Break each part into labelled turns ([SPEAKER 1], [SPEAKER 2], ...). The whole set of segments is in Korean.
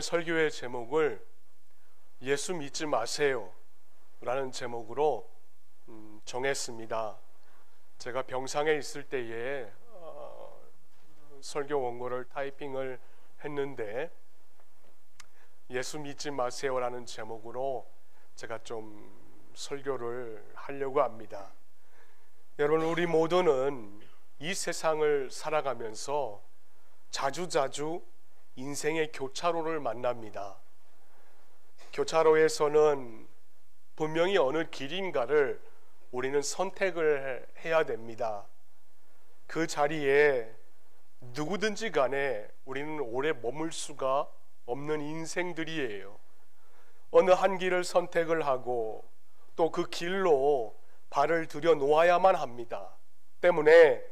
[SPEAKER 1] 오늘 설교의 제목을 예수 믿지 마세요 라는 제목으로 정했습니다. 제가 병상에 있을 때에 설교 원고를 타이핑을 했는데 예수 믿지 마세요 라는 제목으로 제가 좀 설교를 하려고 합니다. 여러분, 우리 모두는 이 세상을 살아가면서 자주자주 인생의 교차로를 만납니다. 교차로에서는 분명히 어느 길인가를 우리는 선택을 해야 됩니다. 그 자리에 누구든지 간에 우리는 오래 머물 수가 없는 인생들이에요. 어느 한 길을 선택을 하고 또 그 길로 발을 들여 놓아야만 합니다. 때문에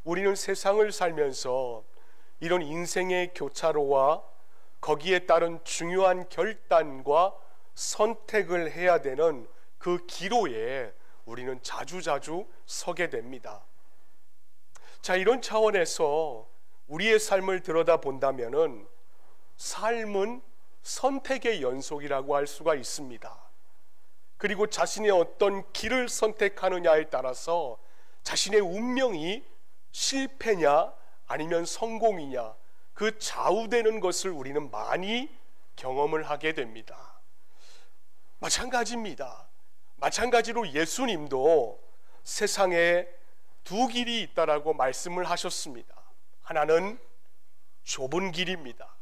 [SPEAKER 1] 우리는 세상을 살면서 이런 인생의 교차로와 거기에 따른 중요한 결단과 선택을 해야 되는 그 기로에 우리는 자주자주 서게 됩니다. 자, 이런 차원에서 우리의 삶을 들여다본다면은 삶은 선택의 연속이라고 할 수가 있습니다. 그리고 자신의 어떤 길을 선택하느냐에 따라서 자신의 운명이 실패냐 아니면 성공이냐 그 좌우되는 것을 우리는 많이 경험을 하게 됩니다. 마찬가지입니다. 마찬가지로 예수님도 세상에 두 길이 있다라고 말씀을 하셨습니다. 하나는 좁은 길입니다.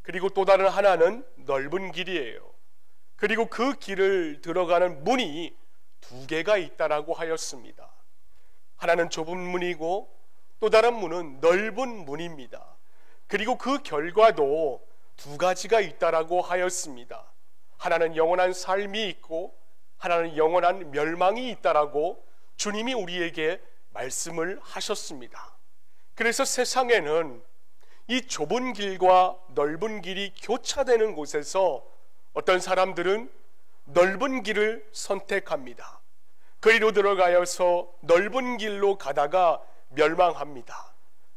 [SPEAKER 1] 그리고 또 다른 하나는 넓은 길이에요. 그리고 그 길을 들어가는 문이 두 개가 있다라고 하였습니다. 하나는 좁은 문이고 또 다른 문은 넓은 문입니다. 그리고 그 결과도 두 가지가 있다라고 하였습니다. 하나는 영원한 삶이 있고 하나는 영원한 멸망이 있다라고 주님이 우리에게 말씀을 하셨습니다. 그래서 세상에는 이 좁은 길과 넓은 길이 교차되는 곳에서 어떤 사람들은 넓은 길을 선택합니다. 그리로 들어가서 넓은 길로 가다가 멸망합니다.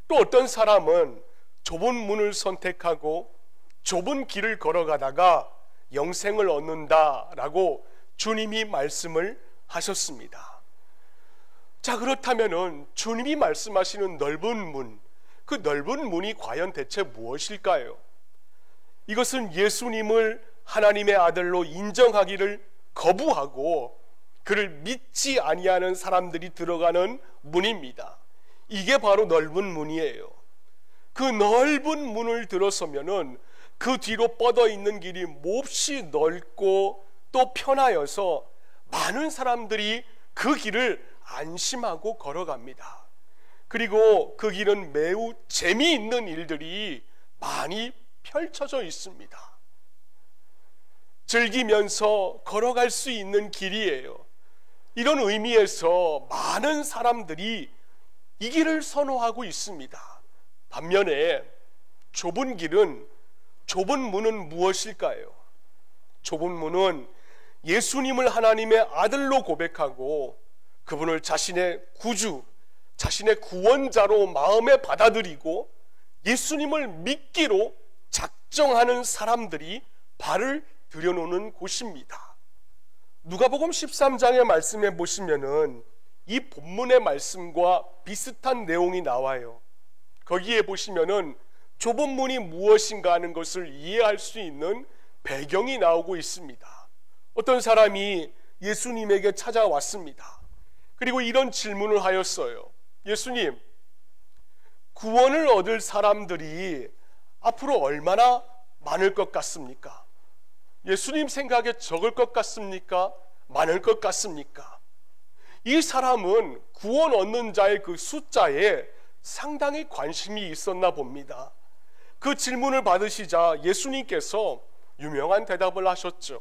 [SPEAKER 1] 또 어떤 사람은 좁은 문을 선택하고 좁은 길을 걸어가다가 영생을 얻는다라고 주님이 말씀을 하셨습니다. 자, 그렇다면은 주님이 말씀하시는 넓은 문, 그 넓은 문이 과연 대체 무엇일까요? 이것은 예수님을 하나님의 아들로 인정하기를 거부하고 그를 믿지 아니하는 사람들이 들어가는 문입니다. 이게 바로 넓은 문이에요. 그 넓은 문을 들어서면은 그 뒤로 뻗어 있는 길이 몹시 넓고 또 편하여서 많은 사람들이 그 길을 안심하고 걸어갑니다. 그리고 그 길은 매우 재미있는 일들이 많이 펼쳐져 있습니다. 즐기면서 걸어갈 수 있는 길이에요. 이런 의미에서 많은 사람들이 이 길을 선호하고 있습니다. 반면에 좁은 길은, 좁은 문은 무엇일까요? 좁은 문은 예수님을 하나님의 아들로 고백하고 그분을 자신의 구주, 자신의 구원자로 마음에 받아들이고 예수님을 믿기로 작정하는 사람들이 발을 들여놓는 곳입니다. 누가복음 13장의 말씀에 보시면은 이 본문의 말씀과 비슷한 내용이 나와요. 거기에 보시면은 좁은 문이 무엇인가 하는 것을 이해할 수 있는 배경이 나오고 있습니다. 어떤 사람이 예수님에게 찾아왔습니다. 그리고 이런 질문을 하였어요. 예수님, 구원을 얻을 사람들이 앞으로 얼마나 많을 것 같습니까? 예수님 생각에 적을 것 같습니까? 많을 것 같습니까? 이 사람은 구원 얻는 자의 그 숫자에 상당히 관심이 있었나 봅니다. 그 질문을 받으시자 예수님께서 유명한 대답을 하셨죠.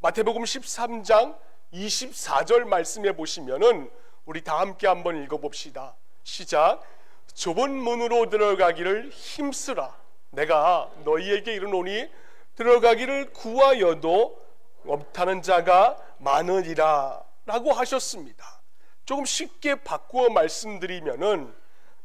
[SPEAKER 1] 마태복음 13장 24절 말씀에 보시면은 우리 다 함께 한번 읽어봅시다. 시작. 좁은 문으로 들어가기를 힘쓰라. 내가 너희에게 이르노니 들어가기를 구하여도 없다는 자가 많으리라 라고 하셨습니다. 조금 쉽게 바꾸어 말씀드리면은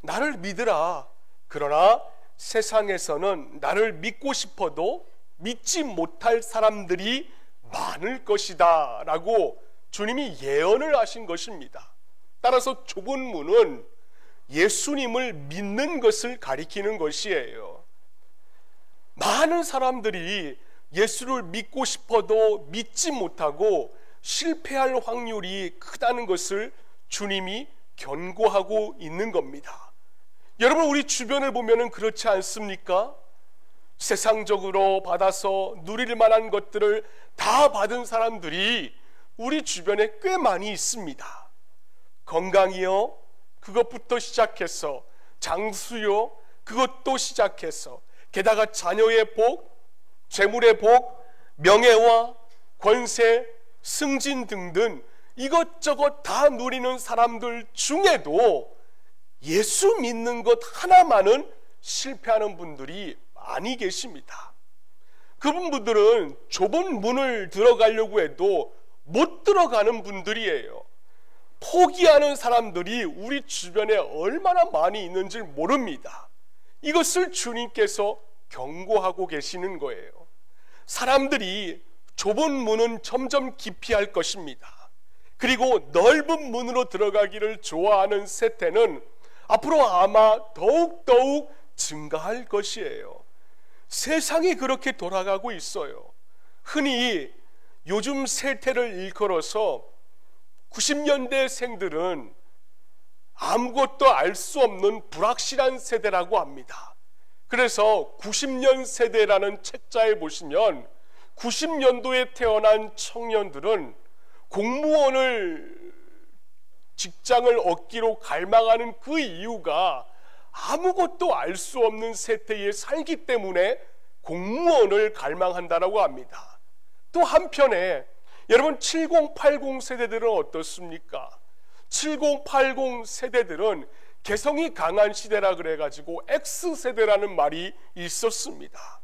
[SPEAKER 1] 나를 믿으라. 그러나 세상에서는 나를 믿고 싶어도 믿지 못할 사람들이 많을 것이다 라고 주님이 예언을 하신 것입니다. 따라서 좁은 문은 예수님을 믿는 것을 가리키는 것이에요. 많은 사람들이 예수를 믿고 싶어도 믿지 못하고 실패할 확률이 크다는 것을 주님이 경고하고 있는 겁니다. 여러분, 우리 주변을 보면 그렇지 않습니까? 세상적으로 받아서 누릴 만한 것들을 다 받은 사람들이 우리 주변에 꽤 많이 있습니다. 건강이요, 그것부터 시작해서 장수요, 그것도 시작해서 게다가 자녀의 복, 재물의 복, 명예와 권세, 승진 등등 이것저것 다 누리는 사람들 중에도 예수 믿는 것 하나만은 실패하는 분들이 많이 계십니다. 그분들은 좁은 문을 들어가려고 해도 못 들어가는 분들이에요. 포기하는 사람들이 우리 주변에 얼마나 많이 있는지 모릅니다. 이것을 주님께서 경고하고 계시는 거예요. 사람들이 좁은 문은 점점 깊이 할 것입니다. 그리고 넓은 문으로 들어가기를 좋아하는 세태는 앞으로 아마 더욱 증가할 것이에요. 세상이 그렇게 돌아가고 있어요. 흔히 요즘 세태를 일컬어서 90년대생들은 아무것도 알 수 없는 불확실한 세대라고 합니다. 그래서 90년 세대라는 책자에 보시면 90년도에 태어난 청년들은 공무원을 직장을 얻기로 갈망하는 그 이유가 아무것도 알 수 없는 세태에 살기 때문에 공무원을 갈망한다라고 합니다. 또 한편에 여러분 7080 세대들은 어떻습니까? 7080 세대들은 개성이 강한 시대라 그래가지고 X세대라는 말이 있었습니다.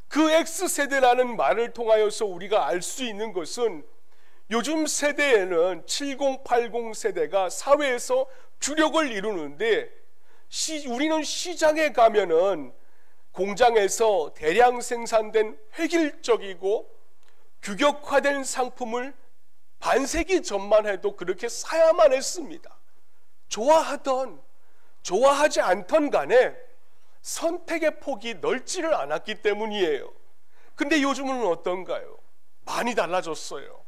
[SPEAKER 1] 그 X세대라는 말을 통하여서 우리가 알 수 있는 것은 요즘 세대에는 7080 세대가 사회에서 주력을 이루는데 우리는 시장에 가면은 공장에서 대량 생산된 획일적이고 규격화된 상품을 반세기 전만 해도 그렇게 사야만 했습니다. 좋아하던 좋아하지 않던 간에 선택의 폭이 넓지를 않았기 때문이에요. 근데 요즘은 어떤가요? 많이 달라졌어요.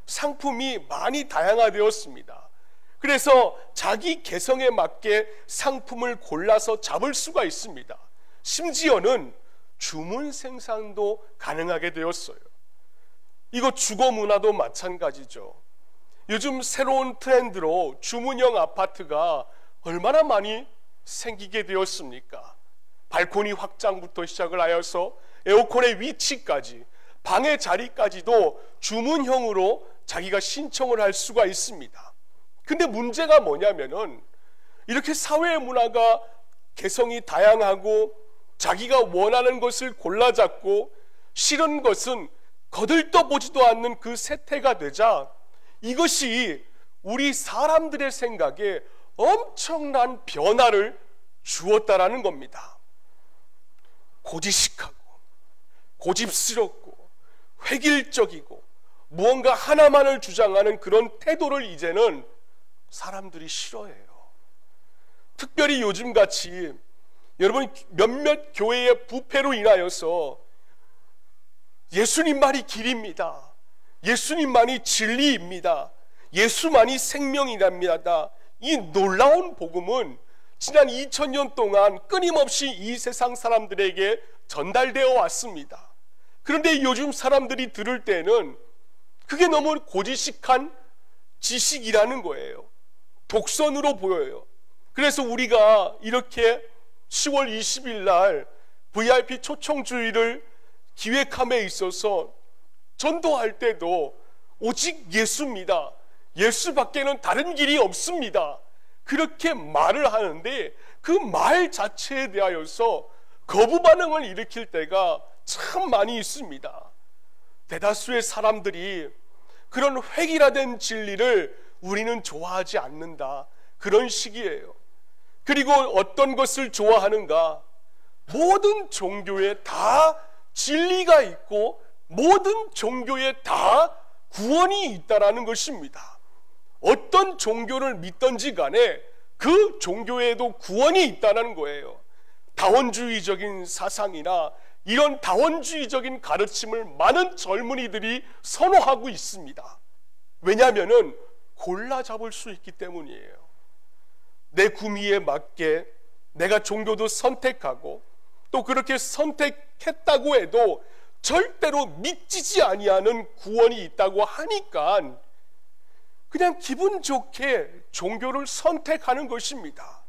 [SPEAKER 1] 상품이 많이 다양화되었습니다. 그래서 자기 개성에 맞게 상품을 골라서 잡을 수가 있습니다. 심지어는 주문 생산도 가능하게 되었어요. 이거 주거 문화도 마찬가지죠. 요즘 새로운 트렌드로 주문형 아파트가 얼마나 많이 생기게 되었습니까? 발코니 확장부터 시작을 하여서 에어컨의 위치까지, 방의 자리까지도 주문형으로 자기가 신청을 할 수가 있습니다. 근데 문제가 뭐냐면은 이렇게 사회 문화가 개성이 다양하고 자기가 원하는 것을 골라 잡고 싫은 것은 거들떠보지도 않는 그 세태가 되자 이것이 우리 사람들의 생각에 엄청난 변화를 주었다라는 겁니다. 고지식하고 고집스럽고 획일적이고 무언가 하나만을 주장하는 그런 태도를 이제는 사람들이 싫어해요. 특별히 요즘같이 여러분 몇몇 교회의 부패로 인하여서 예수님만이 길입니다. 예수님만이 진리입니다. 예수만이 생명이랍니다. 이 놀라운 복음은 지난 2000년 동안 끊임없이 이 세상 사람들에게 전달되어 왔습니다. 그런데 요즘 사람들이 들을 때는 그게 너무 고지식한 지식이라는 거예요. 독선으로 보여요. 그래서 우리가 이렇게 10월 20일 날 VIP 초청주의를 기획함에 있어서 전도할 때도 오직 예수입니다. 예수밖에는 다른 길이 없습니다. 그렇게 말을 하는데 그 말 자체에 대하여서 거부 반응을 일으킬 때가 참 많이 있습니다. 대다수의 사람들이 그런 획일화된 진리를 우리는 좋아하지 않는다. 그런 식이에요. 그리고 어떤 것을 좋아하는가? 모든 종교에 다 진리가 있고 모든 종교에 다 구원이 있다라는 것입니다. 어떤 종교를 믿든지 간에 그 종교에도 구원이 있다는 거예요. 다원주의적인 사상이나 이런 다원주의적인 가르침을 많은 젊은이들이 선호하고 있습니다. 왜냐하면 골라 잡을 수 있기 때문이에요. 내 구미에 맞게 내가 종교도 선택하고 또 그렇게 선택했다고 해도 절대로 믿지지 아니하는 구원이 있다고 하니까 그냥 기분 좋게 종교를 선택하는 것입니다.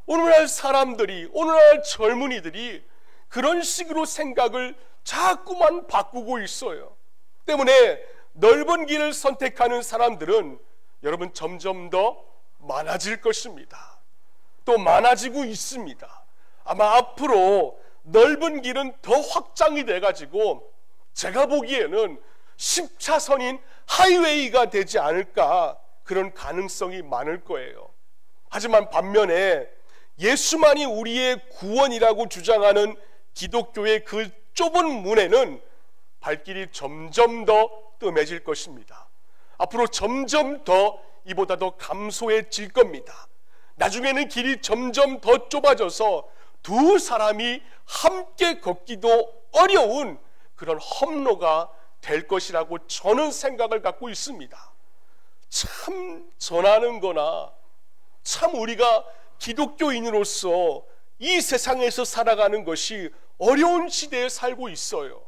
[SPEAKER 1] 오늘날 사람들이, 오늘날 젊은이들이 그런 식으로 생각을 자꾸만 바꾸고 있어요. 때문에 넓은 길을 선택하는 사람들은 여러분 점점 더 많아질 것입니다. 또 많아지고 있습니다. 아마 앞으로 넓은 길은 더 확장이 돼가지고 제가 보기에는 10차선인 하이웨이가 되지 않을까, 그런 가능성이 많을 거예요. 하지만 반면에 예수만이 우리의 구원이라고 주장하는 기독교의 그 좁은 문에는 발길이 점점 더 뜸해질 것입니다. 앞으로 점점 더 이보다 더 감소해질 겁니다. 나중에는 길이 점점 더 좁아져서 두 사람이 함께 걷기도 어려운 그런 험로가 될 것이라고 저는 생각을 갖고 있습니다. 참 전하는 거나 참 우리가 기독교인으로서 이 세상에서 살아가는 것이 어려운 시대에 살고 있어요.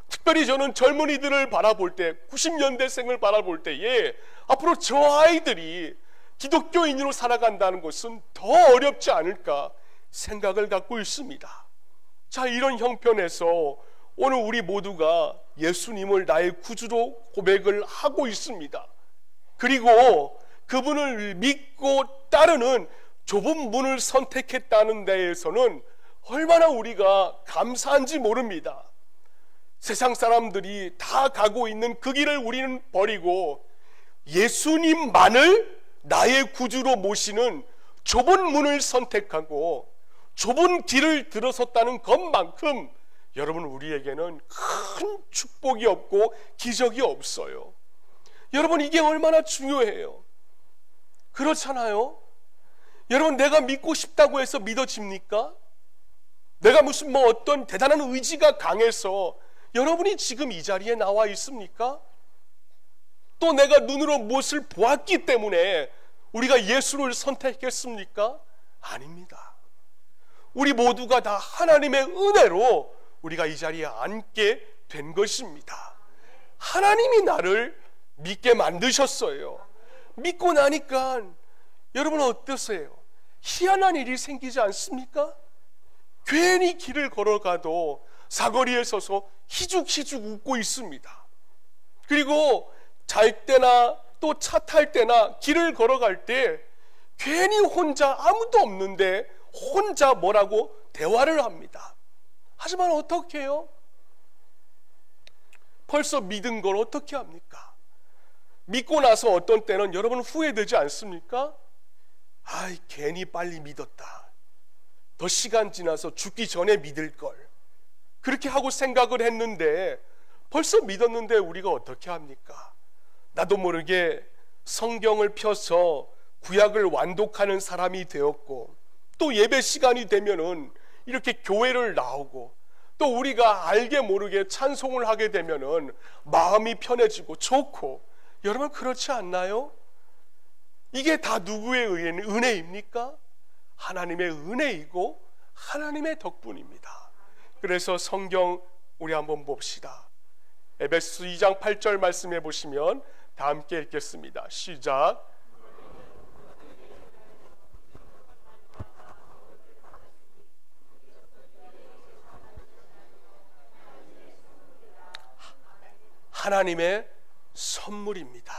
[SPEAKER 1] 특별히 저는 젊은이들을 바라볼 때, 90년대생을 바라볼 때에 앞으로 저 아이들이 기독교인으로 살아간다는 것은 더 어렵지 않을까 생각을 갖고 있습니다. 자, 이런 형편에서 오늘 우리 모두가 예수님을 나의 구주로 고백을 하고 있습니다. 그리고 그분을 믿고 따르는 좁은 문을 선택했다는 데에서는 얼마나 우리가 감사한지 모릅니다. 세상 사람들이 다 가고 있는 그 길을 우리는 버리고 예수님만을 나의 구주로 모시는 좁은 문을 선택하고 좁은 길을 들어섰다는 것만큼 여러분, 우리에게는 큰 축복이 없고 기적이 없어요. 여러분, 이게 얼마나 중요해요. 그렇잖아요. 여러분, 내가 믿고 싶다고 해서 믿어집니까? 내가 무슨 어떤 대단한 의지가 강해서 여러분이 지금 이 자리에 나와 있습니까? 또 내가 눈으로 무엇을 보았기 때문에 우리가 예수를 선택했습니까? 아닙니다. 우리 모두가 다 하나님의 은혜로 우리가 이 자리에 앉게 된 것입니다. 하나님이 나를 믿게 만드셨어요. 믿고 나니까 여러분 어떠세요? 희한한 일이 생기지 않습니까? 괜히 길을 걸어가도 사거리에 서서 희죽희죽 웃고 있습니다. 그리고 잘 때나 또 차 탈 때나 길을 걸어갈 때 괜히 혼자 아무도 없는데 혼자 뭐라고 대화를 합니다. 하지만 어떻게 해요? 벌써 믿은 걸 어떻게 합니까? 믿고 나서 어떤 때는 여러분 후회되지 않습니까? 아이, 괜히 빨리 믿었다. 더 시간 지나서 죽기 전에 믿을 걸. 그렇게 하고 생각을 했는데 벌써 믿었는데 우리가 어떻게 합니까? 나도 모르게 성경을 펴서 구약을 완독하는 사람이 되었고, 또 예배 시간이 되면은 이렇게 교회를 나오고, 또 우리가 알게 모르게 찬송을 하게 되면은 마음이 편해지고 좋고, 여러분 그렇지 않나요? 이게 다 누구의 은혜입니까? 하나님의 은혜이고 하나님의 덕분입니다. 그래서 성경 우리 한번 봅시다. 에베소 2장 8절 말씀해 보시면 다 함께 읽겠습니다. 시작. 하나님의 선물입니다.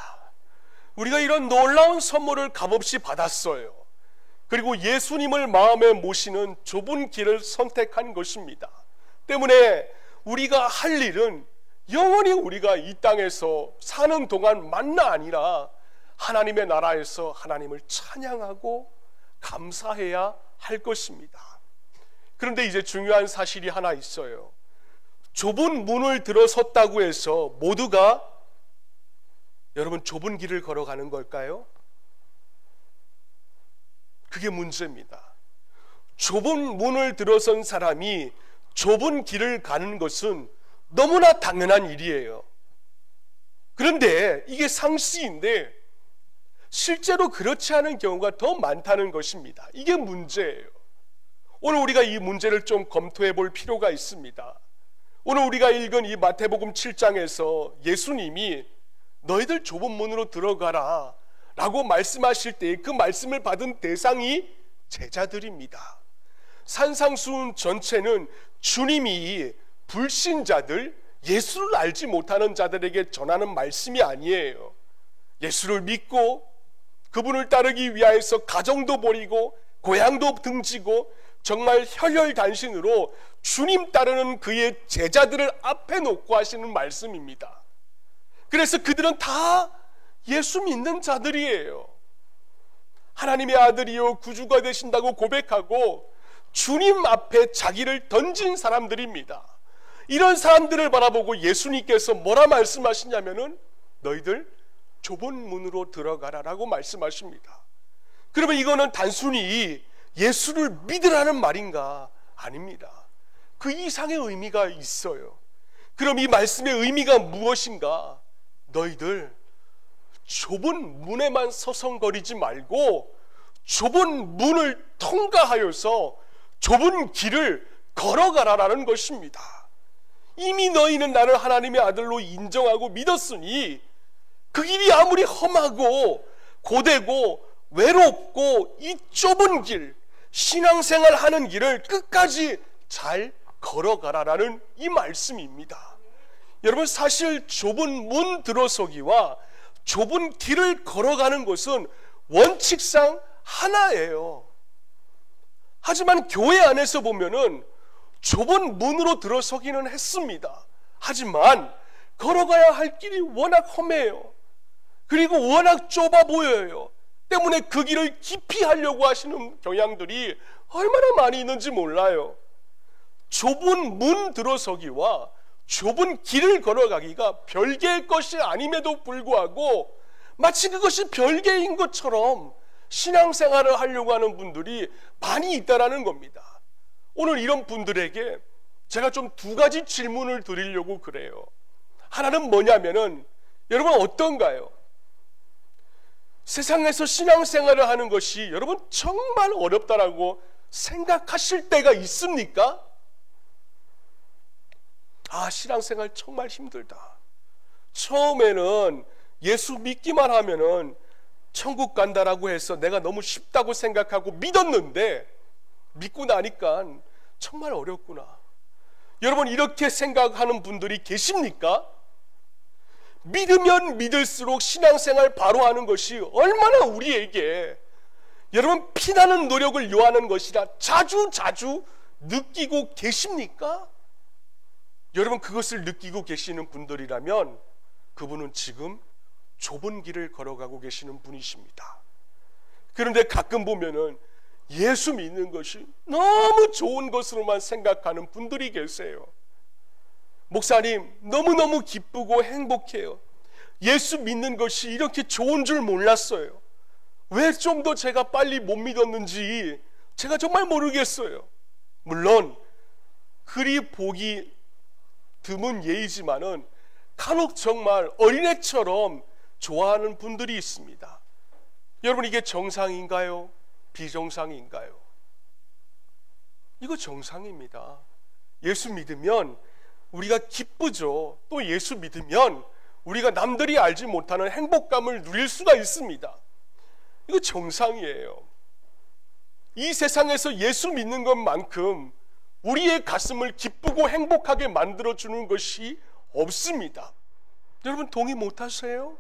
[SPEAKER 1] 우리가 이런 놀라운 선물을 값없이 받았어요. 그리고 예수님을 마음에 모시는 좁은 길을 선택한 것입니다. 때문에 우리가 할 일은 영원히 우리가 이 땅에서 사는 동안만나 아니라 하나님의 나라에서 하나님을 찬양하고 감사해야 할 것입니다. 그런데 이제 중요한 사실이 하나 있어요. 좁은 문을 들어섰다고 해서 모두가 여러분 좁은 길을 걸어가는 걸까요? 그게 문제입니다. 좁은 문을 들어선 사람이 좁은 길을 가는 것은 너무나 당연한 일이에요. 그런데 이게 상식인데 실제로 그렇지 않은 경우가 더 많다는 것입니다. 이게 문제예요. 오늘 우리가 이 문제를 좀 검토해 볼 필요가 있습니다. 오늘 우리가 읽은 이 마태복음 7장에서 예수님이 너희들 좁은 문으로 들어가라 라고 말씀하실 때 그 말씀을 받은 대상이 제자들입니다. 산상수훈 전체는 주님이 불신자들, 예수를 알지 못하는 자들에게 전하는 말씀이 아니에요. 예수를 믿고 그분을 따르기 위하여서 가정도 버리고 고향도 등지고 정말 혈혈단신으로 주님 따르는 그의 제자들을 앞에 놓고 하시는 말씀입니다. 그래서 그들은 다 예수 믿는 자들이에요. 하나님의 아들이요 구주가 되신다고 고백하고 주님 앞에 자기를 던진 사람들입니다. 이런 사람들을 바라보고 예수님께서 뭐라 말씀하시냐면은 너희들 좁은 문으로 들어가라라고 말씀하십니다. 그러면 이거는 단순히 예수를 믿으라는 말인가? 아닙니다. 그 이상의 의미가 있어요. 그럼 이 말씀의 의미가 무엇인가? 너희들 좁은 문에만 서성거리지 말고 좁은 문을 통과하여서 좁은 길을 걸어가라라는 것입니다. 이미 너희는 나를 하나님의 아들로 인정하고 믿었으니 그 길이 아무리 험하고 고되고 외롭고 이 좁은 길, 신앙생활 하는 길을 끝까지 잘 걸어가라라는 이 말씀입니다. 여러분, 사실 좁은 문 들어서기와 좁은 길을 걸어가는 것은 원칙상 하나예요. 하지만 교회 안에서 보면은 좁은 문으로 들어서기는 했습니다. 하지만 걸어가야 할 길이 워낙 험해요. 그리고 워낙 좁아 보여요. 때문에 그 길을 깊이 하려고 하시는 경향들이 얼마나 많이 있는지 몰라요. 좁은 문 들어서기와 좁은 길을 걸어가기가 별개의 것이 아님에도 불구하고 마치 그것이 별개인 것처럼 신앙생활을 하려고 하는 분들이 많이 있다라는 겁니다. 오늘 이런 분들에게 제가 좀 두 가지 질문을 드리려고 그래요. 하나는 뭐냐면은 여러분 어떤가요? 세상에서 신앙생활을 하는 것이 여러분 정말 어렵다라고 생각하실 때가 있습니까? 아, 신앙생활 정말 힘들다. 처음에는 예수 믿기만 하면은 천국 간다라고 해서 내가 너무 쉽다고 생각하고 믿었는데 믿고 나니까 정말 어렵구나. 여러분 이렇게 생각하는 분들이 계십니까? 믿으면 믿을수록 신앙생활 바로 하는 것이 얼마나 우리에게 여러분 피나는 노력을 요하는 것이라 자주 느끼고 계십니까? 여러분 그것을 느끼고 계시는 분들이라면 그분은 지금 좁은 길을 걸어가고 계시는 분이십니다. 그런데 가끔 보면은 예수 믿는 것이 너무 좋은 것으로만 생각하는 분들이 계세요. 목사님 너무너무 기쁘고 행복해요. 예수 믿는 것이 이렇게 좋은 줄 몰랐어요. 왜 좀 더 제가 빨리 못 믿었는지 제가 정말 모르겠어요. 물론 그리 보기 드문 예이지만은 간혹 정말 어린애처럼 좋아하는 분들이 있습니다. 여러분 이게 정상인가요? 비정상인가요? 이거 정상입니다. 예수 믿으면 우리가 기쁘죠. 또 예수 믿으면 우리가 남들이 알지 못하는 행복감을 누릴 수가 있습니다. 이거 정상이에요. 이 세상에서 예수 믿는 것만큼 우리의 가슴을 기쁘고 행복하게 만들어주는 것이 없습니다. 여러분 동의 못하세요?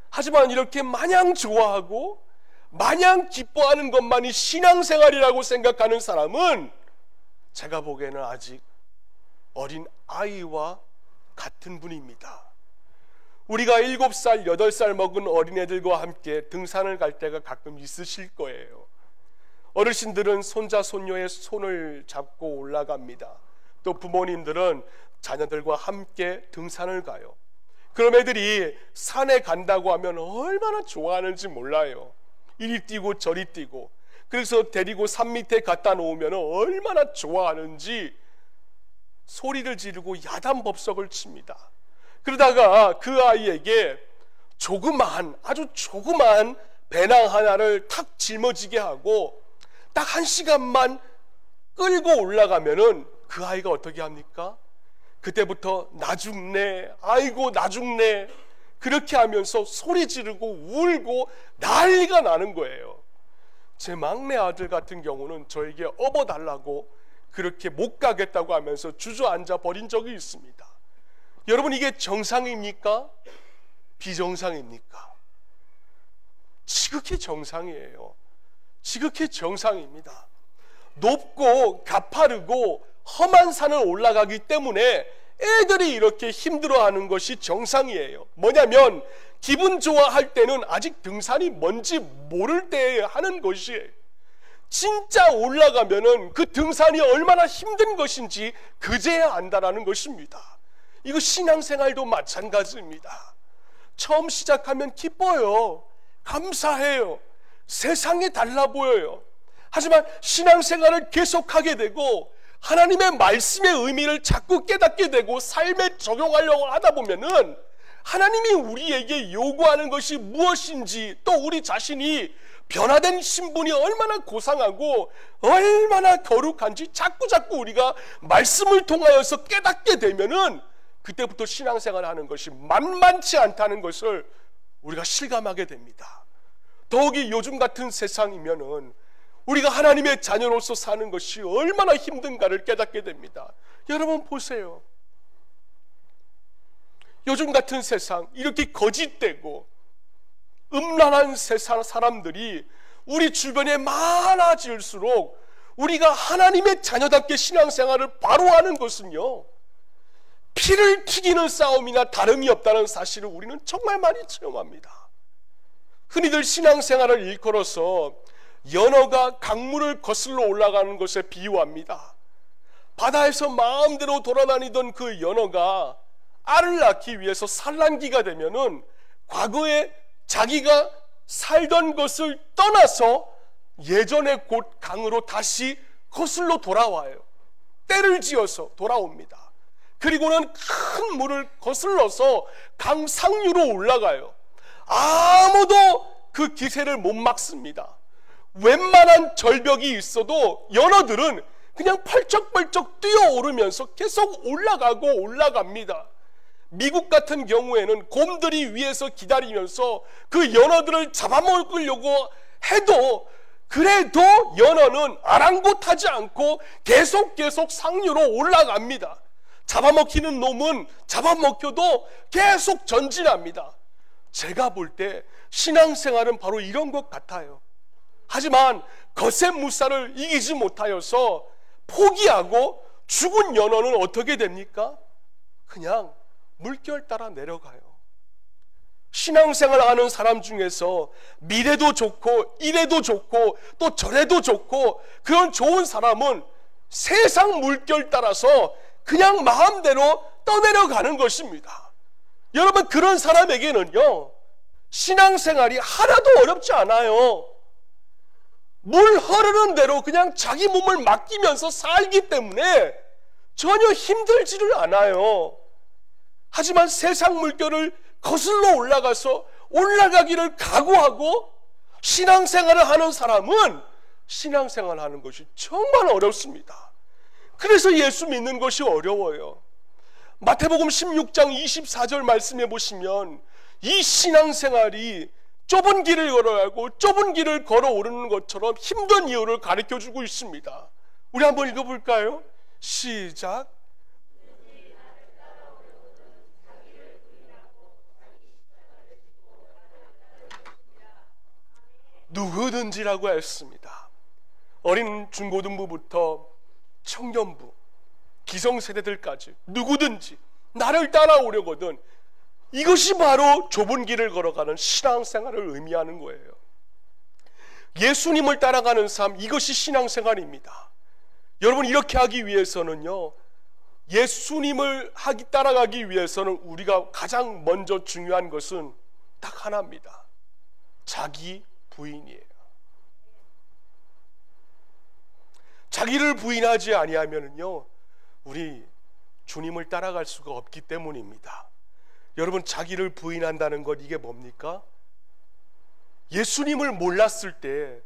[SPEAKER 1] 하지만 이렇게 마냥 좋아하고 마냥 기뻐하는 것만이 신앙생활이라고 생각하는 사람은 제가 보기에는 아직 어린 아이와 같은 분입니다. 우리가 7살, 8살 먹은 어린애들과 함께 등산을 갈 때가 가끔 있으실 거예요. 어르신들은 손자, 손녀의 손을 잡고 올라갑니다. 또 부모님들은 자녀들과 함께 등산을 가요. 그럼 애들이 산에 간다고 하면 얼마나 좋아하는지 몰라요. 이리 뛰고 저리 뛰고. 그래서 데리고 산 밑에 갖다 놓으면 얼마나 좋아하는지 소리를 지르고 야단법석을 칩니다. 그러다가 그 아이에게 아주 조그만 배낭 하나를 탁 짊어지게 하고 딱 1시간만 끌고 올라가면은 그 아이가 어떻게 합니까? 그때부터 나 죽네, 아이고 나 죽네, 그렇게 하면서 소리 지르고 울고 난리가 나는 거예요. 제 막내 아들 같은 경우는 저에게 업어달라고 그렇게 못 가겠다고 하면서 주저앉아 버린 적이 있습니다. 여러분, 이게 정상입니까? 비정상입니까? 지극히 정상이에요. 지극히 정상입니다. 높고 가파르고 험한 산을 올라가기 때문에 애들이 이렇게 힘들어하는 것이 정상이에요. 뭐냐면 기분 좋아할 때는 아직 등산이 뭔지 모를 때에 하는 것이에요. 진짜 올라가면은 그 등산이 얼마나 힘든 것인지 그제야 안다라는 것입니다. 이거 신앙생활도 마찬가지입니다. 처음 시작하면 기뻐요. 감사해요. 세상이 달라 보여요. 하지만 신앙생활을 계속하게 되고 하나님의 말씀의 의미를 자꾸 깨닫게 되고 삶에 적용하려고 하다 보면은 하나님이 우리에게 요구하는 것이 무엇인지, 또 우리 자신이 변화된 신분이 얼마나 고상하고 얼마나 거룩한지 자꾸 우리가 말씀을 통하여서 깨닫게 되면은 그때부터 신앙생활을 하는 것이 만만치 않다는 것을 우리가 실감하게 됩니다. 더욱이 요즘 같은 세상이면은 우리가 하나님의 자녀로서 사는 것이 얼마나 힘든가를 깨닫게 됩니다. 여러분 보세요. 요즘 같은 세상, 이렇게 거짓되고 음란한 세상 사람들이 우리 주변에 많아질수록 우리가 하나님의 자녀답게 신앙생활을 바로 하는 것은요, 피를 튀기는 싸움이나 다름이 없다는 사실을 우리는 정말 많이 체험합니다. 흔히들 신앙생활을 일컬어서 연어가 강물을 거슬러 올라가는 것에 비유합니다. 바다에서 마음대로 돌아다니던 그 연어가 알을 낳기 위해서 산란기가 되면은 과거에 자기가 살던 것을 떠나서 예전의 곳 강으로 다시 거슬러 돌아와요. 때를 지어서 돌아옵니다. 그리고는 큰 물을 거슬러서 강 상류로 올라가요. 아무도 그 기세를 못 막습니다. 웬만한 절벽이 있어도 연어들은 그냥 펄쩍펄쩍 뛰어오르면서 계속 올라갑니다. 미국 같은 경우에는 곰들이 위에서 기다리면서 그 연어들을 잡아먹으려고 해도 그래도 연어는 아랑곳하지 않고 계속 상류로 올라갑니다. 잡아먹히는 놈은 잡아먹혀도 계속 전진합니다. 제가 볼 때 신앙생활은 바로 이런 것 같아요. 하지만 거센 물살을 이기지 못하여서 포기하고 죽은 연어는 어떻게 됩니까? 그냥 물결 따라 내려가요. 신앙생활을 하는 사람 중에서 미래도 좋고 이래도 좋고 또 저래도 좋고 그런 좋은 사람은 세상 물결 따라서 그냥 마음대로 떠내려가는 것입니다. 여러분, 그런 사람에게는요, 신앙생활이 하나도 어렵지 않아요. 물 흐르는 대로 그냥 자기 몸을 맡기면서 살기 때문에 전혀 힘들지를 않아요. 하지만 세상 물결을 거슬러 올라가기를 각오하고 신앙생활을 하는 사람은 신앙생활을 하는 것이 정말 어렵습니다. 그래서 예수 믿는 것이 어려워요. 마태복음 16장 24절 말씀해 보시면 이 신앙생활이 좁은 길을 걸어야 하고 좁은 길을 걸어 오르는 것처럼 힘든 이유를 가르쳐주고 있습니다. 우리 한번 읽어볼까요? 시작. 누구든지라고 했습니다. 어린 중고등부부터 청년부, 기성세대들까지 누구든지 나를 따라오려거든, 이것이 바로 좁은 길을 걸어가는 신앙생활을 의미하는 거예요. 예수님을 따라가는 삶, 이것이 신앙생활입니다. 여러분, 이렇게 하기 위해서는요, 예수님을 따라가기 위해서는 우리가 가장 먼저 중요한 것은 딱 하나입니다. 자기 부인이에요. 자기를 부인하지 아니하면은요, 우리 주님을 따라갈 수가 없기 때문입니다. 여러분, 자기를 부인한다는 것, 이게 뭡니까? 예수님을 몰랐을 때,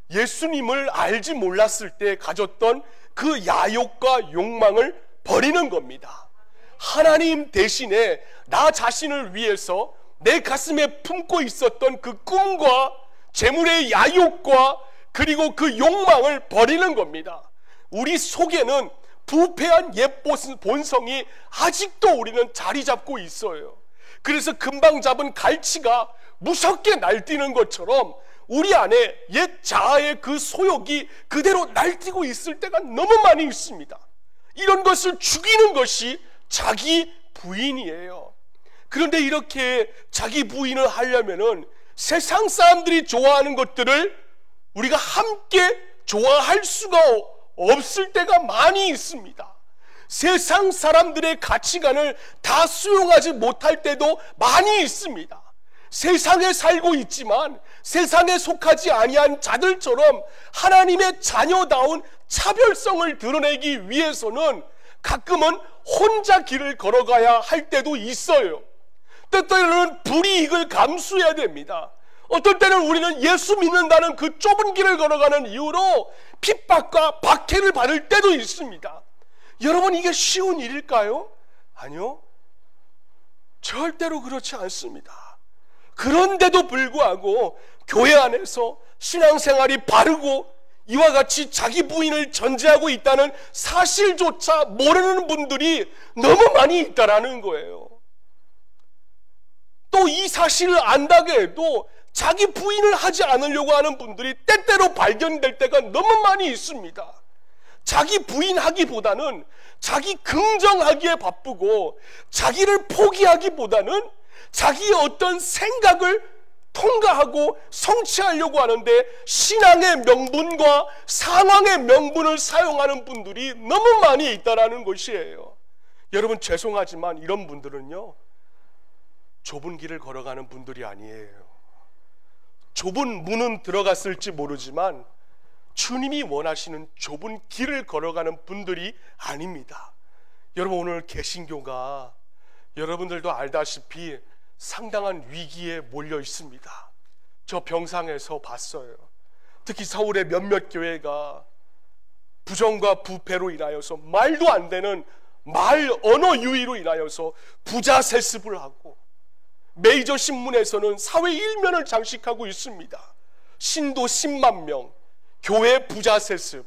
[SPEAKER 1] 예수님을 알지 몰랐을 때 가졌던 그 야욕과 욕망을 버리는 겁니다. 하나님 대신에 나 자신을 위해서 내 가슴에 품고 있었던 그 꿈과 재물의 야욕과 그리고 그 욕망을 버리는 겁니다. 우리 속에는 부패한 옛 본성이 아직도 우리는 자리 잡고 있어요. 그래서 금방 잡은 갈치가 무섭게 날뛰는 것처럼 우리 안에 옛 자아의 그 소욕이 그대로 날뛰고 있을 때가 너무 많이 있습니다. 이런 것을 죽이는 것이 자기 부인이에요. 그런데 이렇게 자기 부인을 하려면은 세상 사람들이 좋아하는 것들을 우리가 함께 좋아할 수가 없을 때가 많이 있습니다. 세상 사람들의 가치관을 다 수용하지 못할 때도 많이 있습니다. 세상에 살고 있지만 세상에 속하지 아니한 자들처럼 하나님의 자녀다운 차별성을 드러내기 위해서는 가끔은 혼자 길을 걸어가야 할 때도 있어요. 때때로는 불이익을 감수해야 됩니다. 어떨 때는 우리는 예수 믿는다는 그 좁은 길을 걸어가는 이유로 핍박과 박해를 받을 때도 있습니다. 여러분, 이게 쉬운 일일까요? 아니요, 절대로 그렇지 않습니다. 그런데도 불구하고 교회 안에서 신앙생활이 바르고 이와 같이 자기 부인을 전제하고 있다는 사실조차 모르는 분들이 너무 많이 있다라는 거예요. 또 이 사실을 안다고 해도 자기 부인을 하지 않으려고 하는 분들이 때때로 발견될 때가 너무 많이 있습니다. 자기 부인하기보다는 자기 긍정하기에 바쁘고 자기를 포기하기보다는 자기의 어떤 생각을 통과하고 성취하려고 하는데 신앙의 명분과 상황의 명분을 사용하는 분들이 너무 많이 있다는 것이에요. 여러분, 죄송하지만 이런 분들은요, 좁은 길을 걸어가는 분들이 아니에요. 좁은 문은 들어갔을지 모르지만 주님이 원하시는 좁은 길을 걸어가는 분들이 아닙니다. 여러분, 오늘 개신교가 여러분들도 알다시피 상당한 위기에 몰려 있습니다. 저 병상에서 봤어요. 특히 서울의 몇몇 교회가 부정과 부패로 인하여서 말도 안 되는 언어 유희로 인하여서 부자 세습을 하고, 메이저 신문에서는 사회 일면을 장식하고 있습니다. 신도 10만 명, 교회 부자 세습,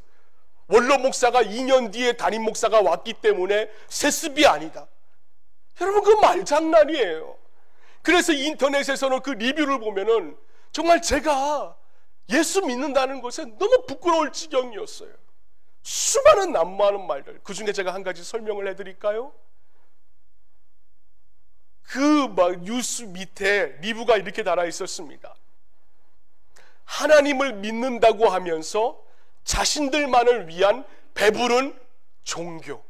[SPEAKER 1] 원로 목사가 2년 뒤에 담임 목사가 왔기 때문에 세습이 아니다. 여러분, 그 말장난이에요. 그래서 인터넷에서는 그 리뷰를 보면은 정말 제가 예수 믿는다는 것에 너무 부끄러울 지경이었어요. 수많은 난무하는 말들, 그 중에 제가 한 가지 설명을 해드릴까요? 그 뉴스 밑에 리뷰가 이렇게 달아 있었습니다. 하나님을 믿는다고 하면서 자신들만을 위한 배부른 종교,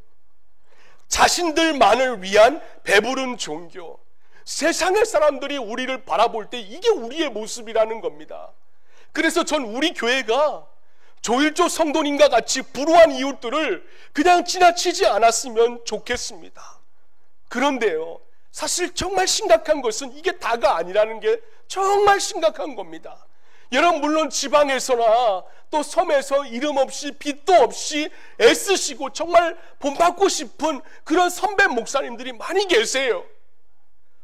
[SPEAKER 1] 자신들만을 위한 배부른 종교. 세상의 사람들이 우리를 바라볼 때 이게 우리의 모습이라는 겁니다. 그래서 전 우리 교회가 조일조 성도님과 같이 불우한 이웃들을 그냥 지나치지 않았으면 좋겠습니다. 그런데요, 사실 정말 심각한 것은 이게 다가 아니라는 게 정말 심각한 겁니다. 여러분, 물론 지방에서나 또 섬에서 이름 없이 빚도 없이 애쓰시고 정말 본받고 싶은 그런 선배 목사님들이 많이 계세요.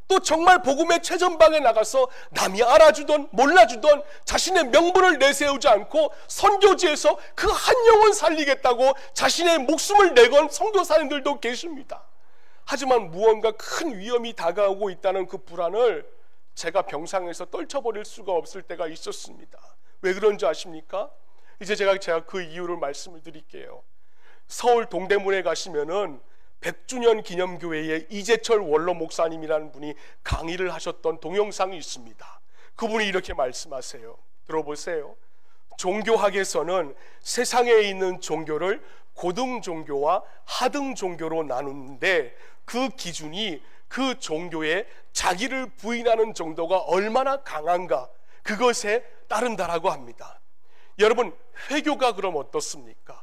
[SPEAKER 1] 또 정말 복음의 최전방에 나가서 남이 알아주던 몰라주던 자신의 명분을 내세우지 않고 선교지에서 그 한 영혼 살리겠다고 자신의 목숨을 내건 선교사님들도 계십니다. 하지만 무언가 큰 위험이 다가오고 있다는 그 불안을 제가 병상에서 떨쳐버릴 수가 없을 때가 있었습니다. 왜 그런지 아십니까? 이제 제가 그 이유를 말씀을 드릴게요. 서울 동대문에 가시면은 100주년 기념교회에 이재철 원로 목사님이라는 분이 강의를 하셨던 동영상이 있습니다. 그분이 이렇게 말씀하세요. 들어보세요. 종교학에서는 세상에 있는 종교를 고등 종교와 하등 종교로 나누는데 그 기준이 그 종교에 자기를 부인하는 정도가 얼마나 강한가 그것에 따른다라고 합니다. 여러분, 회교가 그럼 어떻습니까?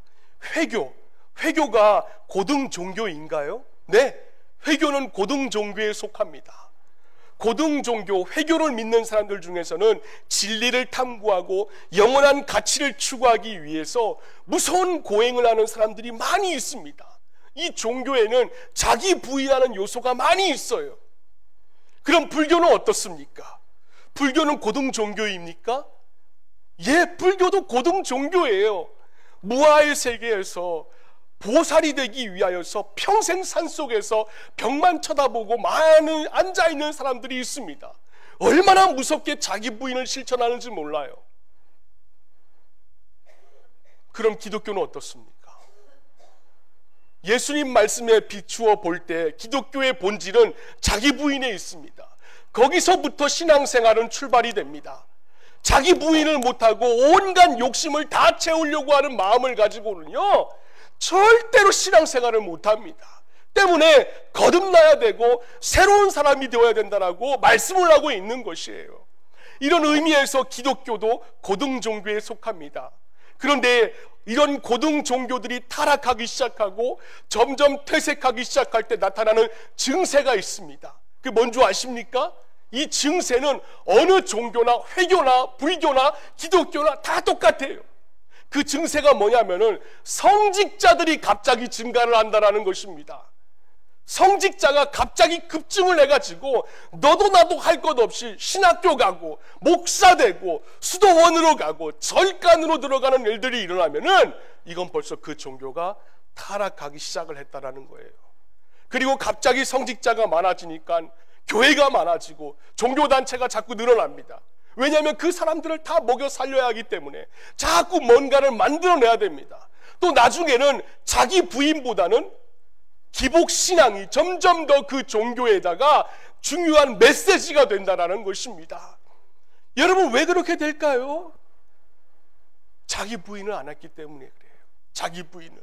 [SPEAKER 1] 회교가 고등 종교인가요? 네, 회교는 고등 종교에 속합니다. 고등 종교, 회교를 믿는 사람들 중에서는 진리를 탐구하고 영원한 가치를 추구하기 위해서 무서운 고행을 하는 사람들이 많이 있습니다. 이 종교에는 자기 부인하는 요소가 많이 있어요. 그럼 불교는 어떻습니까? 불교는 고등 종교입니까? 예, 불교도 고등 종교예요. 무아의 세계에서 보살이 되기 위하여서 평생 산속에서 벽만 쳐다보고 많은 앉아있는 사람들이 있습니다. 얼마나 무섭게 자기 부인을 실천하는지 몰라요. 그럼 기독교는 어떻습니까? 예수님 말씀에 비추어 볼 때 기독교의 본질은 자기 부인에 있습니다. 거기서부터 신앙생활은 출발이 됩니다. 자기 부인을 못하고 온갖 욕심을 다 채우려고 하는 마음을 가지고는요, 절대로 신앙생활을 못합니다. 때문에 거듭나야 되고 새로운 사람이 되어야 된다라고 말씀을 하고 있는 것이에요. 이런 의미에서 기독교도 고등 종교에 속합니다. 그런데 이런 고등 종교들이 타락하기 시작하고 점점 퇴색하기 시작할 때 나타나는 증세가 있습니다. 그게 뭔지 아십니까? 이 증세는 어느 종교나 회교나 불교나 기독교나 다 똑같아요. 그 증세가 뭐냐면은 성직자들이 갑자기 증가를 한다라는 것입니다. 성직자가 갑자기 급증을 해가지고 너도 나도 할 것 없이 신학교 가고 목사 되고 수도원으로 가고 절간으로 들어가는 일들이 일어나면은 이건 벌써 그 종교가 타락하기 시작을 했다라는 거예요. 그리고 갑자기 성직자가 많아지니까 교회가 많아지고 종교단체가 자꾸 늘어납니다. 왜냐하면 그 사람들을 다 먹여 살려야 하기 때문에 자꾸 뭔가를 만들어내야 됩니다. 또 나중에는 자기 부인보다는 기복신앙이 점점 더 그 종교에다가 중요한 메시지가 된다는 것입니다. 여러분, 왜 그렇게 될까요? 자기 부인을 안 했기 때문에 그래요. 자기 부인을.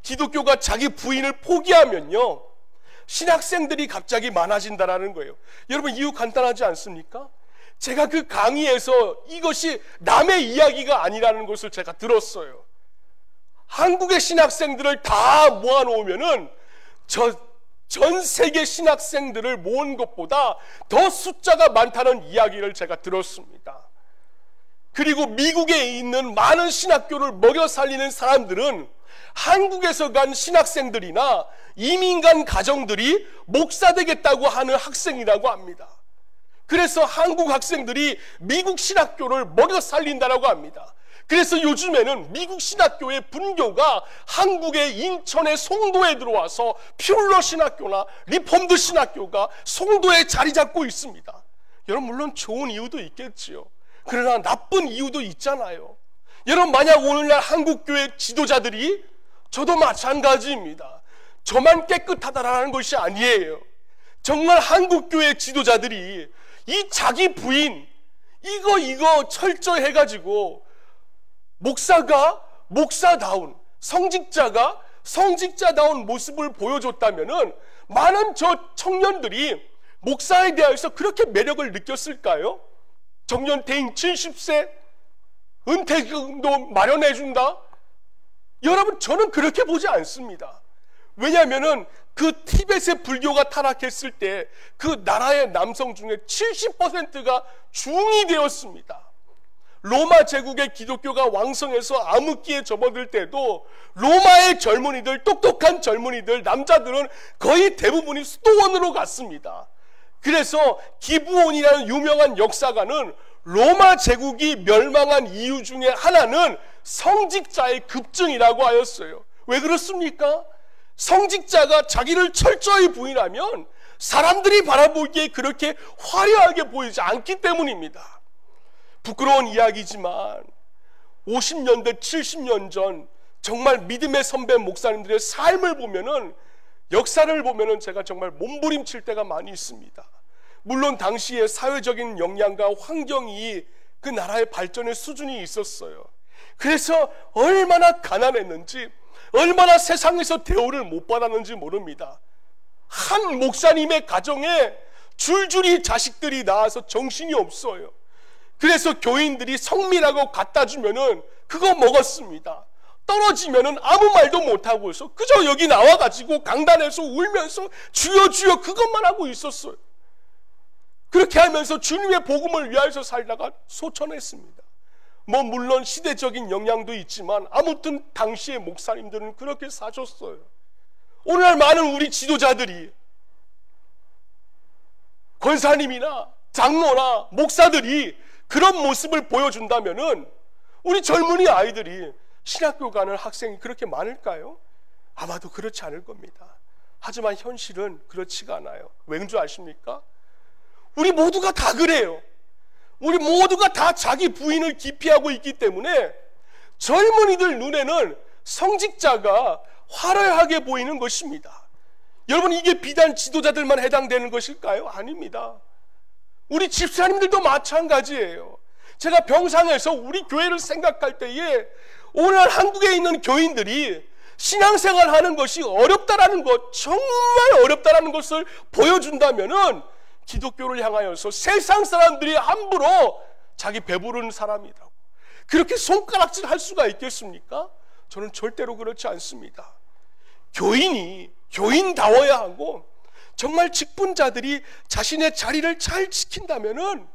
[SPEAKER 1] 기독교가 자기 부인을 포기하면요, 신학생들이 갑자기 많아진다는 거예요. 여러분, 이유 간단하지 않습니까? 제가 그 강의에서 이것이 남의 이야기가 아니라는 것을 제가 들었어요. 한국의 신학생들을 다 모아놓으면은 전 세계 신학생들을 모은 것보다 더 숫자가 많다는 이야기를 제가 들었습니다. 그리고 미국에 있는 많은 신학교를 먹여 살리는 사람들은 한국에서 간 신학생들이나 이민 간 가정들이 목사 되겠다고 하는 학생이라고 합니다. 그래서 한국 학생들이 미국 신학교를 먹여 살린다라고 합니다. 그래서 요즘에는 미국 신학교의 분교가 한국의 인천의 송도에 들어와서 퓨러 신학교나 리폼드 신학교가 송도에 자리 잡고 있습니다. 여러분, 물론 좋은 이유도 있겠지요. 그러나 나쁜 이유도 있잖아요. 여러분, 만약 오늘날 한국교회 지도자들이, 저도 마찬가지입니다, 저만 깨끗하다라는 것이 아니에요. 정말 한국교회 지도자들이 이 자기 부인 이거 철저히 해가지고 목사가 목사다운, 성직자가 성직자다운 모습을 보여줬다면은 많은 저 청년들이 목사에 대해서 그렇게 매력을 느꼈을까요? 정년퇴임 70세 은퇴금도 마련해준다? 여러분, 저는 그렇게 보지 않습니다. 왜냐하면은 그 티벳의 불교가 타락했을 때 그 나라의 남성 중에 70%가 중이 되었습니다. 로마 제국의 기독교가 왕성해서 암흑기에 접어들 때도 로마의 젊은이들, 똑똑한 젊은이들, 남자들은 거의 대부분이 수도원으로 갔습니다. 그래서 기브온이라는 유명한 역사가는 로마 제국이 멸망한 이유 중에 하나는 성직자의 급증이라고 하였어요. 왜 그렇습니까? 성직자가 자기를 철저히 부인하면 사람들이 바라보기에 그렇게 화려하게 보이지 않기 때문입니다. 부끄러운 이야기지만 50년대 70년 전 정말 믿음의 선배 목사님들의 삶을 보면은, 역사를 보면은 제가 정말 몸부림칠 때가 많이 있습니다. 물론 당시에 사회적인 역량과 환경이 그 나라의 발전의 수준이 있었어요. 그래서 얼마나 가난했는지, 얼마나 세상에서 대우를 못 받았는지 모릅니다. 한 목사님의 가정에 줄줄이 자식들이 나와서 정신이 없어요. 그래서 교인들이 성미라고 갖다 주면은 그거 먹었습니다. 떨어지면은 아무 말도 못하고서 그저 여기 나와가지고 강단에서 울면서 주여 주여 그것만 하고 있었어요. 그렇게 하면서 주님의 복음을 위하여서 살다가 소천했습니다. 뭐 물론 시대적인 영향도 있지만 아무튼 당시의 목사님들은 그렇게 사셨어요. 오늘날 많은 우리 지도자들이, 권사님이나 장로나 목사들이 그런 모습을 보여준다면은 우리 젊은이 아이들이 신학교 가는 학생이 그렇게 많을까요? 아마도 그렇지 않을 겁니다. 하지만 현실은 그렇지가 않아요. 왜인 줄 아십니까? 우리 모두가 다 그래요. 우리 모두가 다 자기 부인을 기피하고 있기 때문에 젊은이들 눈에는 성직자가 화려하게 보이는 것입니다. 여러분, 이게 비단 지도자들만 해당되는 것일까요? 아닙니다. 우리 집사님들도 마찬가지예요. 제가 병상에서 우리 교회를 생각할 때에 오늘 한국에 있는 교인들이 신앙생활 하는 것이 어렵다라는 것, 정말 어렵다라는 것을 보여준다면은 기독교를 향하여서 세상 사람들이 함부로 자기 배부른 사람이라고 그렇게 손가락질 할 수가 있겠습니까? 저는 절대로 그렇지 않습니다. 교인이 교인다워야 하고 정말 직분자들이 자신의 자리를 잘 지킨다면은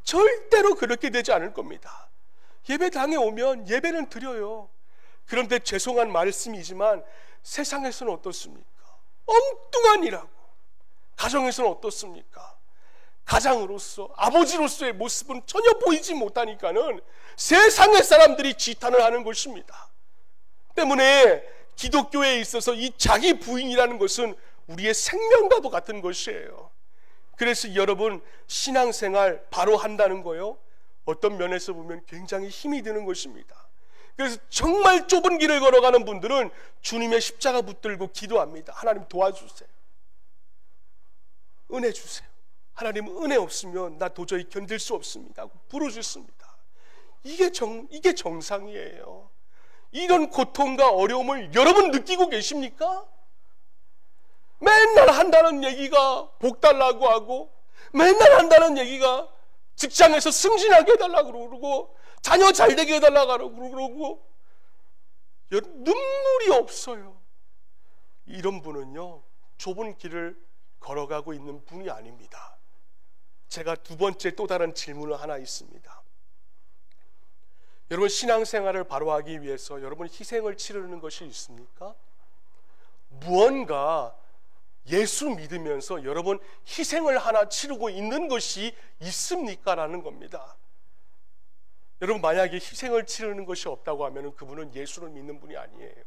[SPEAKER 1] 절대로 그렇게 되지 않을 겁니다. 예배당에 오면 예배는 드려요. 그런데 죄송한 말씀이지만 세상에서는 어떻습니까? 엉뚱한 일하고 가정에서는 어떻습니까? 가장으로서, 아버지로서의 모습은 전혀 보이지 못하니까는 세상의 사람들이 지탄을 하는 것입니다. 때문에 기독교에 있어서 이 자기 부인이라는 것은 우리의 생명과도 같은 것이에요. 그래서 여러분, 신앙생활 바로 한다는 거요, 어떤 면에서 보면 굉장히 힘이 드는 것입니다. 그래서 정말 좁은 길을 걸어가는 분들은 주님의 십자가 붙들고 기도합니다. 하나님 도와주세요. 은혜 주세요. 하나님 은혜 없으면 나 도저히 견딜 수 없습니다 하고 부르짖습니다. 이게 정상이에요. 이런 고통과 어려움을 여러분 느끼고 계십니까? 맨날 한다는 얘기가 복 달라고 하고, 맨날 한다는 얘기가 직장에서 승진하게 해달라고 그러고, 자녀 잘되게 해달라고 그러고, 눈물이 없어요. 이런 분은요, 좁은 길을 걸어가고 있는 분이 아닙니다. 제가 두 번째 또 다른 질문을 하나 있습니다. 여러분, 신앙생활을 바로 하기 위해서 여러분 희생을 치르는 것이 있습니까? 무언가 예수 믿으면서 여러분 희생을 하나 치르고 있는 것이 있습니까? 라는 겁니다. 여러분, 만약에 희생을 치르는 것이 없다고 하면 그분은 예수를 믿는 분이 아니에요.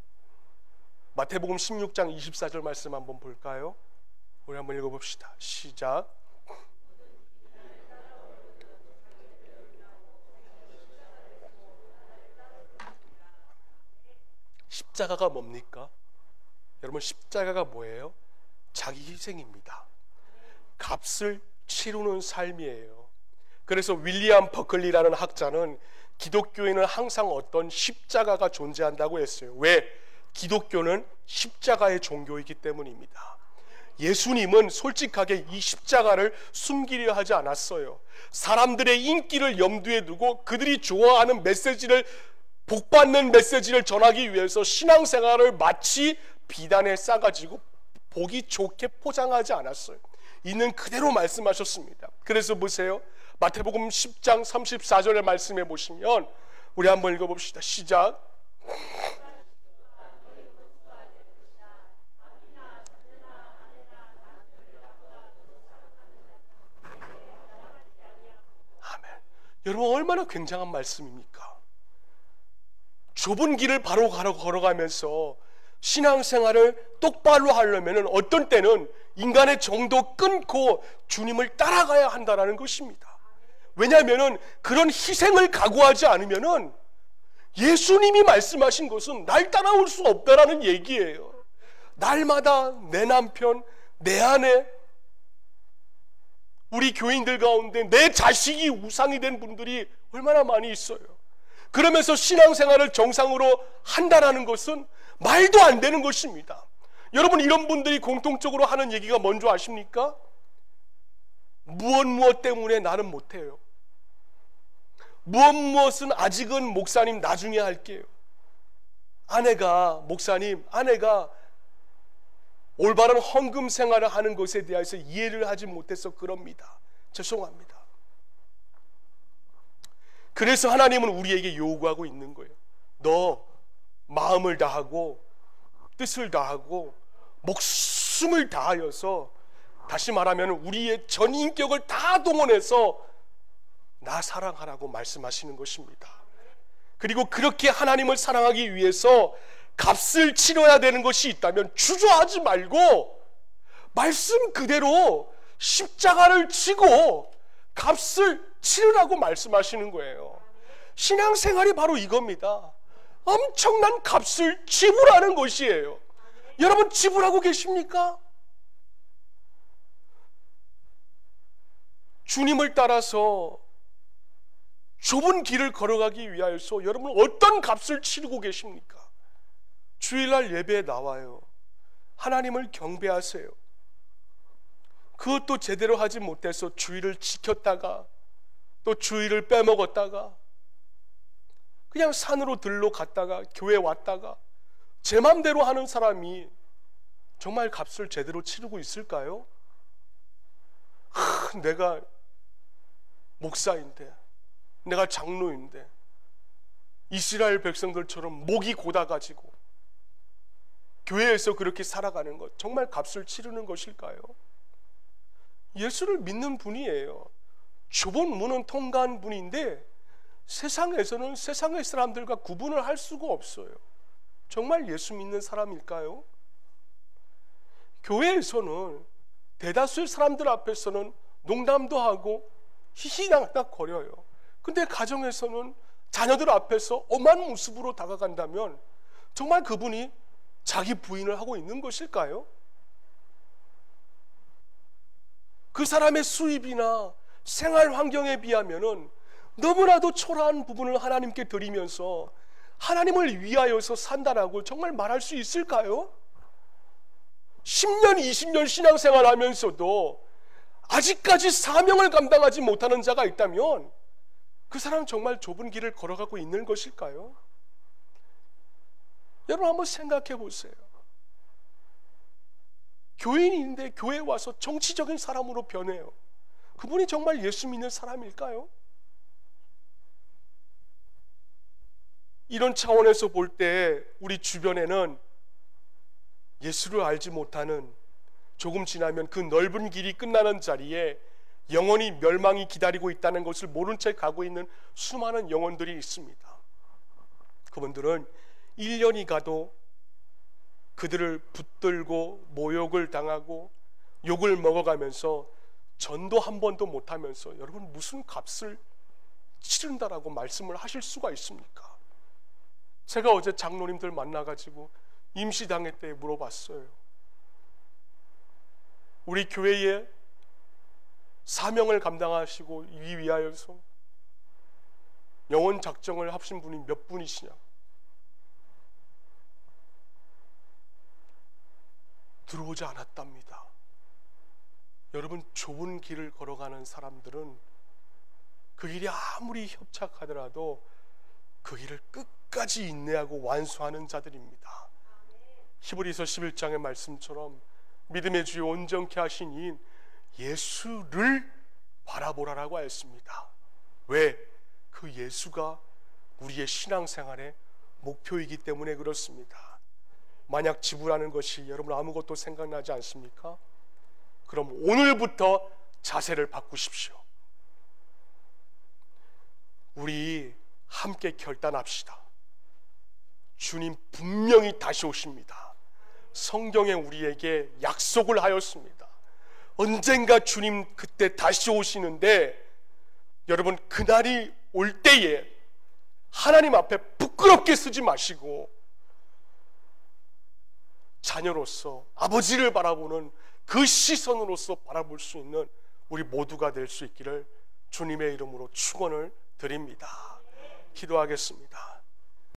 [SPEAKER 1] 마태복음 16장 24절 말씀 한번 볼까요? 우리 한번 읽어봅시다. 시작. 십자가가 뭡니까? 여러분, 십자가가 뭐예요? 자기 희생입니다. 값을 치르는 삶이에요. 그래서 윌리엄 버클리라는 학자는 기독교에는 항상 어떤 십자가가 존재한다고 했어요. 왜? 기독교는 십자가의 종교이기 때문입니다. 예수님은 솔직하게 이 십자가를 숨기려 하지 않았어요. 사람들의 인기를 염두에 두고 그들이 좋아하는 메시지를, 복받는 메시지를 전하기 위해서 신앙생활을 마치 비단에 싸가지고 보기 좋게 포장하지 않았어요. 있는 그대로 말씀하셨습니다. 그래서 보세요. 마태복음 10장 34절의 말씀에 보시면 우리 한번 읽어봅시다. 시작. 아멘. 여러분, 얼마나 굉장한 말씀입니까? 좁은 길을 바로 걸어가면서 신앙생활을 똑바로 하려면 어떤 때는 인간의 정도 끊고 주님을 따라가야 한다는 것입니다. 왜냐하면 그런 희생을 각오하지 않으면 예수님이 말씀하신 것은 날 따라올 수 없다라는 얘기예요. 날마다 내 남편, 내 아내, 우리 교인들 가운데 내 자식이 우상이 된 분들이 얼마나 많이 있어요. 그러면서 신앙생활을 정상으로 한다는 것은 말도 안 되는 것입니다. 여러분, 이런 분들이 공통적으로 하는 얘기가 뭔지 아십니까? 무엇 때문에 나는 못해요. 무엇은 아직은 목사님 나중에 할게요. 목사님, 아내가 올바른 헌금 생활을 하는 것에 대해서 이해를 하지 못해서 그럽니다. 죄송합니다. 그래서 하나님은 우리에게 요구하고 있는 거예요. 너 마음을 다하고 뜻을 다하고 목숨을 다하여서, 다시 말하면 우리의 전 인격을 다 동원해서 나 사랑하라고 말씀하시는 것입니다. 그리고 그렇게 하나님을 사랑하기 위해서 값을 치러야 되는 것이 있다면 주저하지 말고 말씀 그대로 십자가를 지고 값을 치르라고 말씀하시는 거예요. 신앙생활이 바로 이겁니다. 엄청난 값을 지불하는 것이에요. 여러분, 지불하고 계십니까? 주님을 따라서 좁은 길을 걸어가기 위하여서 여러분 어떤 값을 치르고 계십니까? 주일날 예배에 나와요. 하나님을 경배하세요. 그것도 제대로 하지 못해서 주일을 지켰다가 또 주일을 빼먹었다가 그냥 산으로 들러 갔다가 교회 왔다가 제 맘대로 하는 사람이 정말 값을 제대로 치르고 있을까요? 내가 목사인데, 내가 장로인데 이스라엘 백성들처럼 목이 고다가지고 교회에서 그렇게 살아가는 것 정말 값을 치르는 것일까요? 예수를 믿는 분이에요. 좁은 문은 통과한 분인데 세상에서는 세상의 사람들과 구분을 할 수가 없어요. 정말 예수 믿는 사람일까요? 교회에서는 대다수의 사람들 앞에서는 농담도 하고 히히낙낙 거려요. 근데 가정에서는 자녀들 앞에서 엄한 모습으로 다가간다면 정말 그분이 자기 부인을 하고 있는 것일까요? 그 사람의 수입이나 생활 환경에 비하면은 너무나도 초라한 부분을 하나님께 드리면서 하나님을 위하여서 산다라고 정말 말할 수 있을까요? 10년, 20년 신앙생활 하면서도 아직까지 사명을 감당하지 못하는 자가 있다면 그 사람 정말 좁은 길을 걸어가고 있는 것일까요? 여러분 한번 생각해 보세요. 교인인데 교회에 와서 정치적인 사람으로 변해요. 그분이 정말 예수 믿는 사람일까요? 이런 차원에서 볼 때 우리 주변에는 예수를 알지 못하는, 조금 지나면 그 넓은 길이 끝나는 자리에 영원히 멸망이 기다리고 있다는 것을 모른 채 가고 있는 수많은 영혼들이 있습니다. 그분들은 1년이 가도 그들을 붙들고 모욕을 당하고 욕을 먹어가면서 전도 한 번도 못하면서 여러분 무슨 값을 치른다라고 말씀을 하실 수가 있습니까? 제가 어제 장로님들 만나가지고 임시당회 때 물어봤어요. 우리 교회에 사명을 감당하시고 위하여서 영혼 작정을 하신 분이 몇 분이시냐? 들어오지 않았답니다. 여러분, 좁은 길을 걸어가는 사람들은 그 길이 아무리 협착하더라도 그 길을 끝까지 인내하고 완수하는 자들입니다. 히브리서 11장의 말씀처럼 믿음의 주여 온전케 하신 이인 예수를 바라보라라고 하였습니다. 왜? 그 예수가 우리의 신앙생활의 목표이기 때문에 그렇습니다. 만약 지불하는 것이 여러분 아무것도 생각나지 않습니까? 그럼 오늘부터 자세를 바꾸십시오. 우리 함께 결단합시다. 주님 분명히 다시 오십니다. 성경에 우리에게 약속을 하였습니다. 언젠가 주님 그때 다시 오시는데 여러분 그날이 올 때에 하나님 앞에 부끄럽게 쓰지 마시고 자녀로서 아버지를 바라보는 그 시선으로서 바라볼 수 있는 우리 모두가 될 수 있기를 주님의 이름으로 축원을 드립니다. 기도하겠습니다.